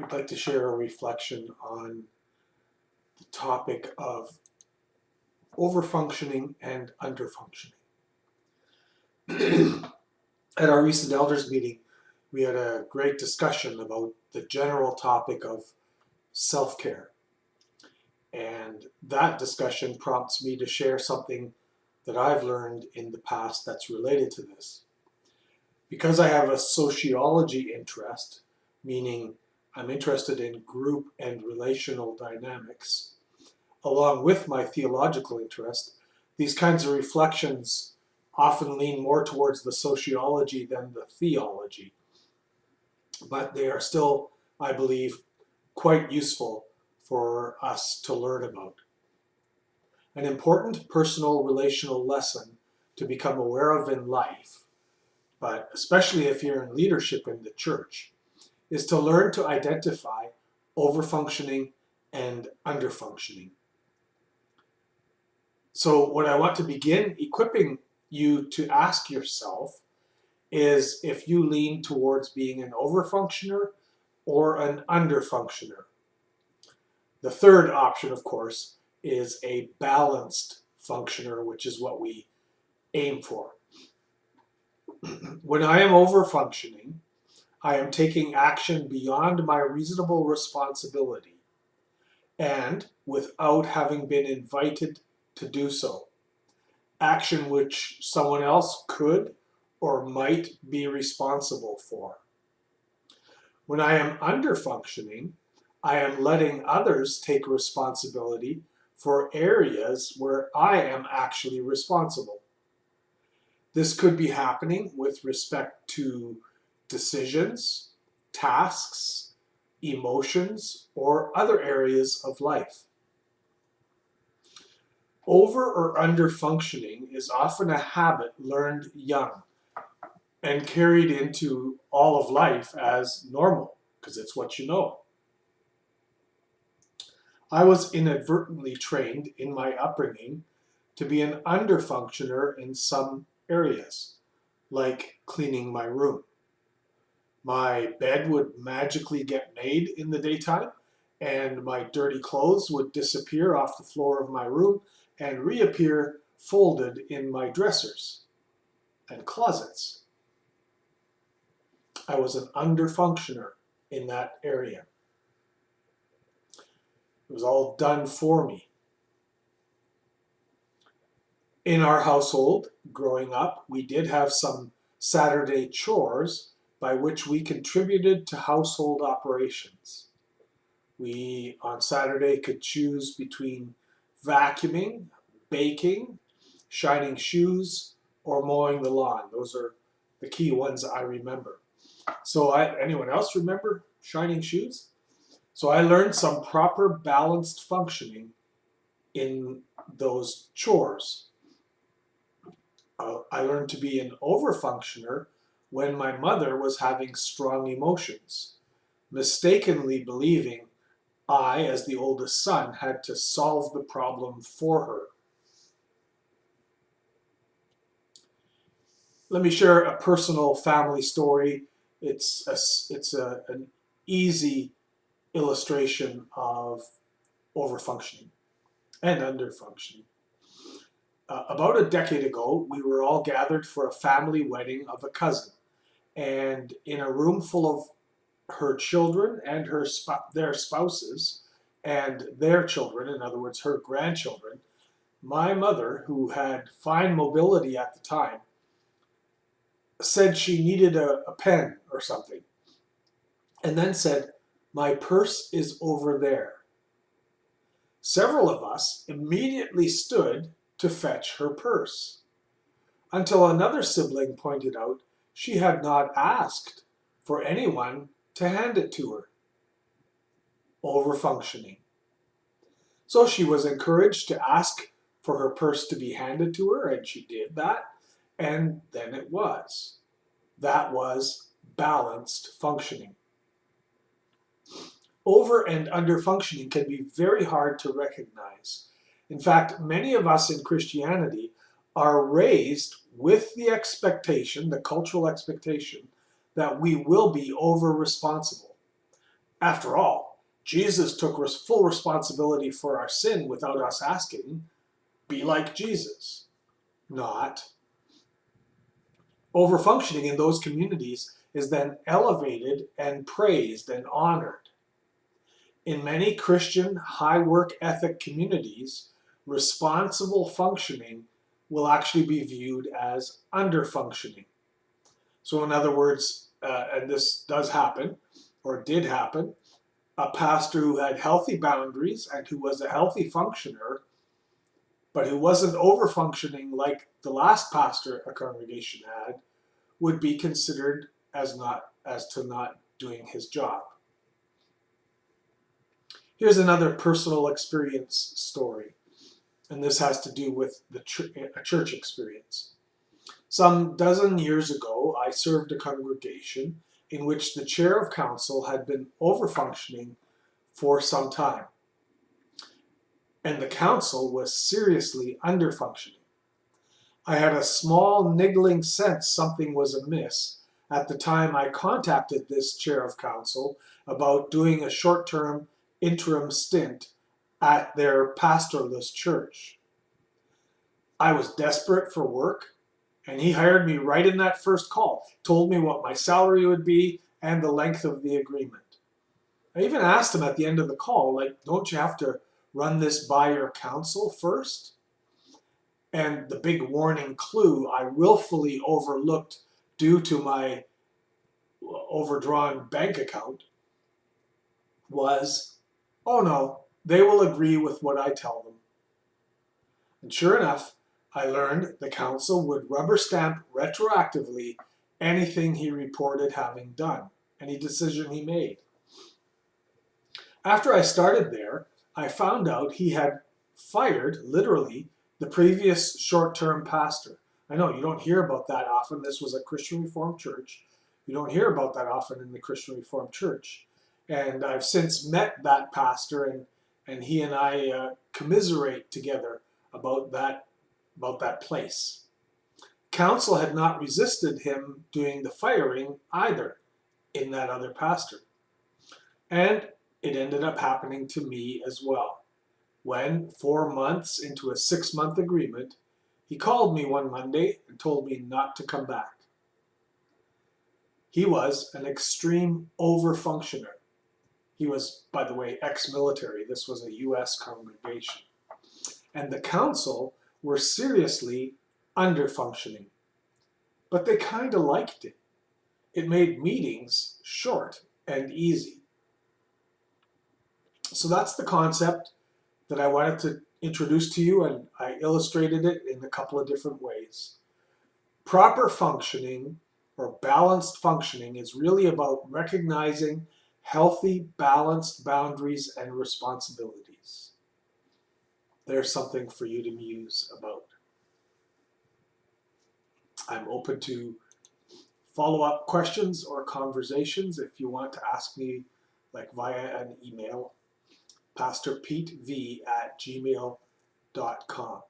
I'd like to share a reflection on the topic of overfunctioning and underfunctioning. At our recent elders meeting, we had a great discussion about the general topic of self-care. And that discussion prompts me to share something that I've learned in the past that's related to this. Because I have a sociology interest, meaning I'm interested in group and relational dynamics, along with my theological interest, these kinds of reflections often lean more towards the sociology than the theology. But they are still, I believe, quite useful for us to learn about. An important personal relational lesson to become aware of in life, but especially if you're in leadership in the church, is to learn to identify overfunctioning and underfunctioning. So what I want to begin equipping you to ask yourself is if you lean towards being an overfunctioner or an underfunctioner. The third option, of course, is a balanced functioner, which is what we aim for. When I am overfunctioning, I am taking action beyond my reasonable responsibility and without having been invited to do so. Action which someone else could or might be responsible for. When I am underfunctioning, I am letting others take responsibility for areas where I am actually responsible. This could be happening with respect to decisions, tasks, emotions, or other areas of life. Over or under functioning is often a habit learned young and carried into all of life as normal, because it's what you know. I was inadvertently trained in my upbringing to be an underfunctioner in some areas, like cleaning my room. My bed would magically get made in the daytime, and my dirty clothes would disappear off the floor of my room and reappear folded in my dressers and closets. I was an underfunctioner in that area. It was all done for me. In our household, growing up, we did have some Saturday chores by which we contributed to household operations. We, on Saturday, could choose between vacuuming, baking, shining shoes, or mowing the lawn. Those are the key ones I remember. So anyone else remember shining shoes? So I learned some proper balanced functioning in those chores. I learned to be an overfunctioner when my mother was having strong emotions, mistakenly believing I, as the oldest son, had to solve the problem for her. Let me share a personal family story. It's an easy illustration of overfunctioning and underfunctioning. About a decade ago, we were all gathered for a family wedding of a cousin. And in a room full of her children and their spouses and their children, in other words, her grandchildren, my mother, who had fine mobility at the time, said she needed a pen or something, and then said, "My purse is over there." Several of us immediately stood to fetch her purse, until another sibling pointed out she had not asked for anyone to hand it to her. Overfunctioning. So she was encouraged to ask for her purse to be handed to her, and she did that, and then it was. That was balanced functioning. Over and under functioning can be very hard to recognize. In fact, many of us in Christianity are raised with the expectation, the cultural expectation, that we will be over responsible. After all, Jesus took full responsibility for our sin without us asking. Be like Jesus. Not. Overfunctioning in those communities is then elevated and praised and honored. In many Christian high work ethic communities, responsible functioning will actually be viewed as underfunctioning. So, in other words, and this does happen, or did happen, a pastor who had healthy boundaries and who was a healthy functioner, but who wasn't overfunctioning like the last pastor a congregation had, would be considered as not doing his job. Here's another personal experience story, and this has to do with a church experience. Some dozen years ago, I served a congregation in which the chair of council had been overfunctioning for some time, and the council was seriously underfunctioning. I had a small niggling sense something was amiss at the time I contacted this chair of council about doing a short-term interim stint at their pastorless church. I was desperate for work, and he hired me right in that first call, told me what my salary would be and the length of the agreement. I even asked him at the end of the call, like, don't you have to run this by your counsel first? And the big warning clue I willfully overlooked due to my overdrawn bank account was, oh no, they will agree with what I tell them. And sure enough, I learned the council would rubber stamp retroactively anything he reported having done, any decision he made. After I started there, I found out he had fired, literally, the previous short-term pastor. I know you don't hear about that often. This was a Christian Reformed church. You don't hear about that often in the Christian Reformed church. And I've since met that pastor, and he and I commiserate together about that place. Council had not resisted him doing the firing either in that other pastor. And it ended up happening to me as well, when 4 months into a 6-month agreement, he called me one Monday and told me not to come back. He was an extreme overfunctioner. He was, by the way, ex-military. This was a U.S. congregation. And the council were seriously underfunctioning. But they kind of liked it. It made meetings short and easy. So that's the concept that I wanted to introduce to you, and I illustrated it in a couple of different ways. Proper functioning or balanced functioning is really about recognizing healthy, balanced boundaries and responsibilities. There's something for you to muse about. I'm open to follow-up questions or conversations if you want to ask me, like via an email, pastorpetv@gmail.com.